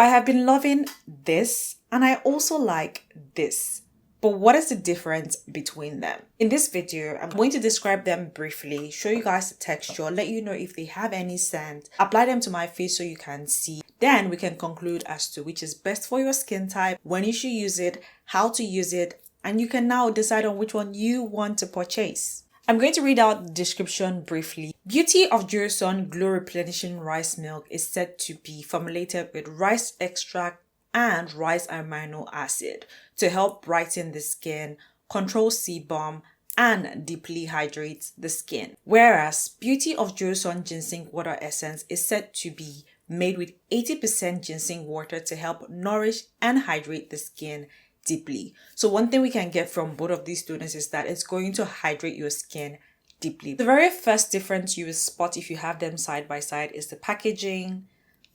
I have been loving this and I also like this. But what is the difference between them? In this video, I'm going to describe them briefly, show you guys the texture, let you know if they have any scent, apply them to my face so you can see. Then we can conclude as to which is best for your skin type, when you should use it, how to use it, and you can now decide on which one you want to purchase. I'm going to read out the description briefly. Beauty of Joseon Glow Replenishing Rice Milk is said to be formulated with rice extract and rice amino acid to help brighten the skin, control sebum, and deeply hydrate the skin. Whereas Beauty of Joseon Ginseng Water Essence is said to be made with 80% ginseng water to help nourish and hydrate the skin deeply. So one thing we can get from both of these toners is that it's going to hydrate your skin deeply. The very first difference you will spot if you have them side by side is the packaging.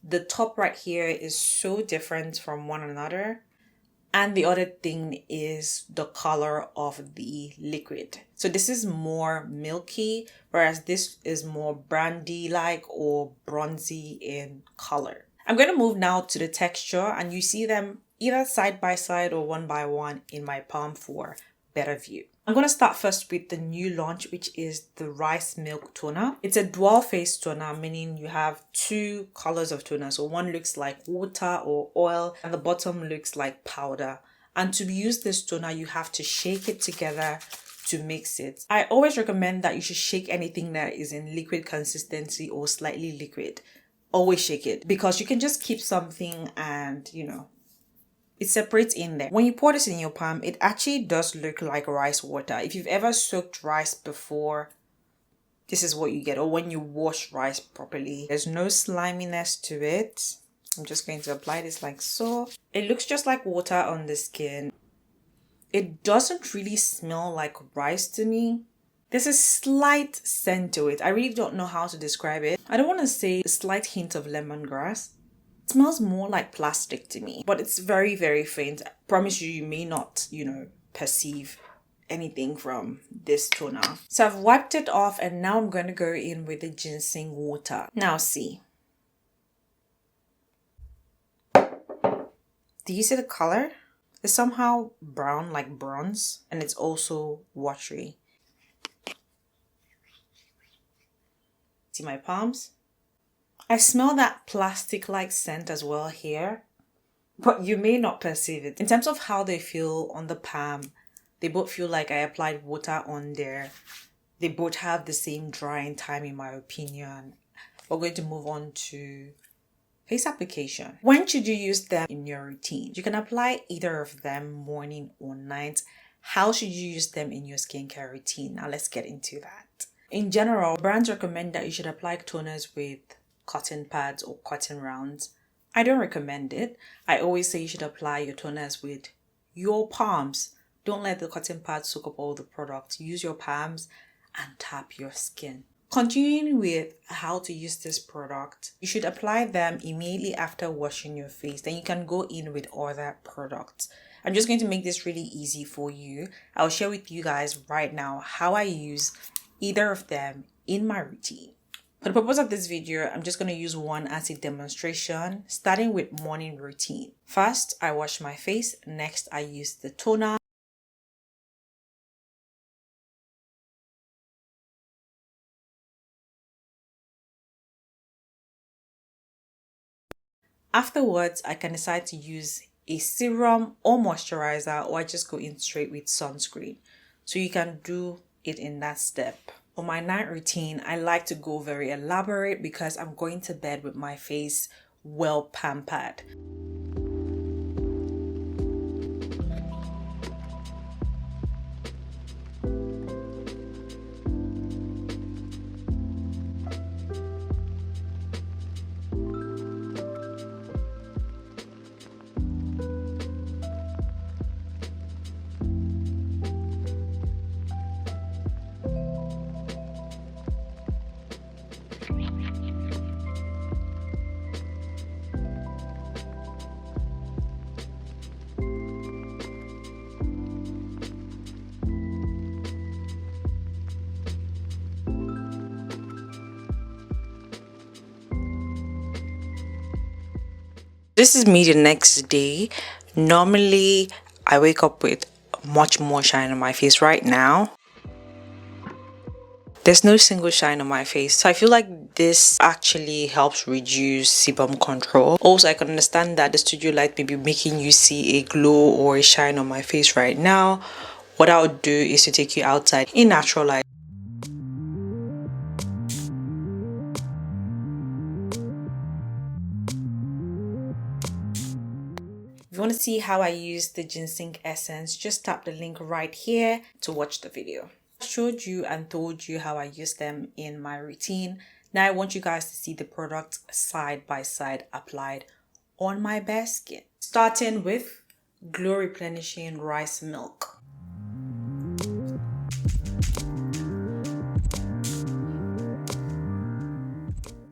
The top right here is so different from one another. And the other thing is the color of the liquid. So this is more milky, whereas this is more brandy-like or bronzy in color. I'm going to move now to the texture, and you see them either side by side or one by one in my palm for better view. I'm going to start first with the new launch, which is the Rice Milk Toner. It's a dual phase toner, meaning you have two colors of toner. So one looks like water or oil and the bottom looks like powder. And to use this toner, you have to shake it together to mix it. I always recommend that you should shake anything that is in liquid consistency or slightly liquid. Always shake it, because you can just keep something and, it separates in there. When you pour this in your palm, it actually does look like rice water. If you've ever soaked rice before, this is what you get. Or when you wash rice properly, there's no sliminess to it. I'm just going to apply this like so. It looks just like water on the skin. It doesn't really smell like rice to me. There's a slight scent to it. I really don't know how to describe it. I don't want to say a slight hint of lemongrass. It smells more like plastic to me, but it's very, very faint. I promise you, you may not, perceive anything from this toner. So I've wiped it off and now I'm going to go in with the ginseng water. Now see. Do you see the color? It's somehow brown, like bronze, and it's also watery. See my palms? I smell that plastic-like scent as well here, but you may not perceive it. In terms of how they feel on the palm, they both feel like I applied water on there. They both have the same drying time in my opinion. We're going to move on to face application. When should you use them in your routine? You can apply either of them morning or night. How should you use them in your skincare routine? Now let's get into that. In general, brands recommend that you should apply toners with cotton pads or cotton rounds. I don't recommend it. I always say you should apply your toners with your palms. Don't let the cotton pads soak up all the product. Use your palms and tap your skin. Continuing with how to use this product, you should apply them immediately after washing your face. Then you can go in with other products. I'm just going to make this really easy for you. I'll share with you guys right now how I use either of them in my routine. For the purpose of this video, I'm just going to use one as a demonstration, starting with morning routine. First, I wash my face. Next, I use the toner. Afterwards, I can decide to use a serum or moisturizer, or I just go in straight with sunscreen. So you can do it in that step. For my night routine, I like to go very elaborate because I'm going to bed with my face well pampered. this is me the next day. Normally I wake up with much more shine on my face. Right now there's no single shine on my face, so I feel like this actually helps reduce sebum control. Also, I can understand that the studio light may be making you see a glow or a shine on my face right now. What I would do is to take you outside in natural light. If you want to see how I use the ginseng essence, just tap the link right here to watch the video. I showed you and told you how I use them in my routine. Now I want you guys to see the product side by side applied on my bare skin. Starting with Glow Replenishing Rice Milk.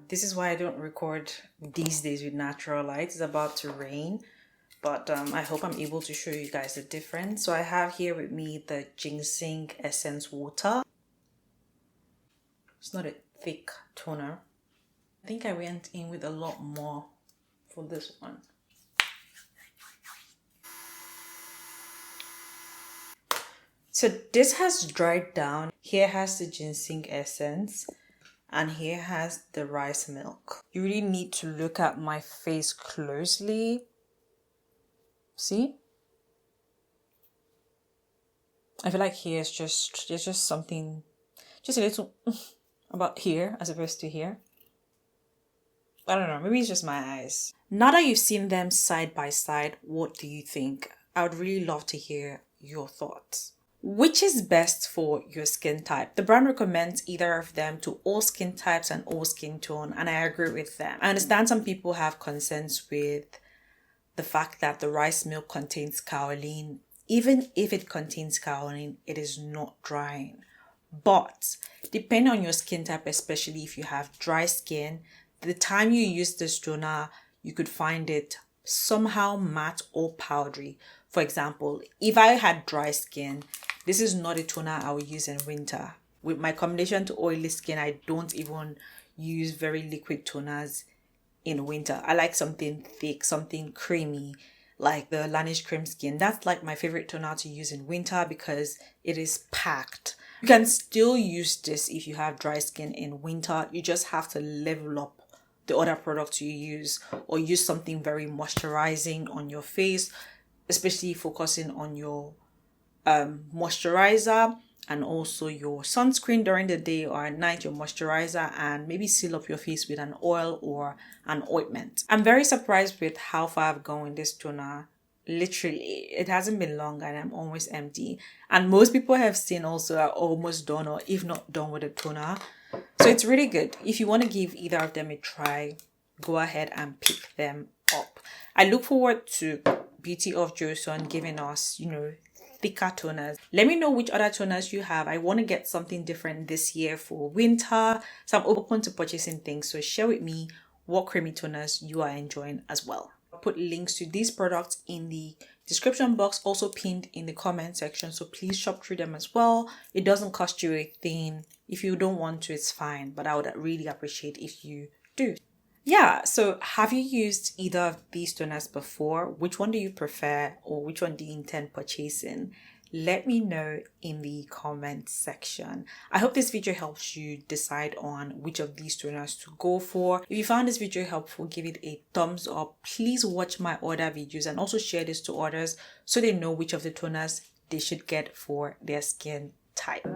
This is why I don't record these days with natural light. It's about to rain. But I hope I'm able to show you guys the difference. So I have here with me the ginseng essence water. It's not a thick toner. I think I went in with a lot more for this one. So this has dried down. Here has the ginseng essence and here has the rice milk. You really need to look at my face closely. See? I feel like here is just, there's just something, just a little about here as opposed to here. I don't know, maybe it's just my eyes. Now that you've seen them side by side, what do you think? I would really love to hear your thoughts. Which is best for your skin type? The brand recommends either of them to all skin types and all skin tone, and I agree with them. I understand some people have concerns with the fact that the rice milk contains kaolin. Even if it contains kaolin, it is not drying. But depending on your skin type, especially if you have dry skin, the time you use this toner, you could find it somehow matte or powdery. For example, if I had dry skin, this is not a toner I would use in winter. With my combination to oily skin, I don't even use very liquid toners in winter. I like something thick, something creamy, like the LANEIGE Cream Skin. That's like my favorite toner to use in winter because it is packed. You can still use this if you have dry skin in winter. You just have to level up the other products you use, or use something very moisturizing on your face, especially focusing on your moisturizer and also your sunscreen during the day, or at night your moisturizer, and maybe seal up your face with an oil or an ointment. I'm very surprised with how far I've gone with this toner. Literally, it hasn't been long and I'm almost empty. And most people have seen also are almost done, or if not done with the toner. So it's really good. If you want to give either of them a try, go ahead and pick them up. I look forward to Beauty of Joseon giving us, thicker toners. Let me know which other toners you have. I want to get something different this year for winter, so I'm open to purchasing things. So share with me what creamy toners you are enjoying as well. I'll put links to these products in the description box, also pinned in the comment section, so please shop through them as well. It doesn't cost you a thing. If you don't want to, it's fine, but I would really appreciate if you do. Yeah, so have you used either of these toners before? Which one do you prefer, or which one do you intend purchasing? Let me know in the comment section. I hope this video helps you decide on which of these toners to go for. If you found this video helpful, give it a thumbs up. Please watch my other videos and also share this to others so they know which of the toners they should get for their skin type.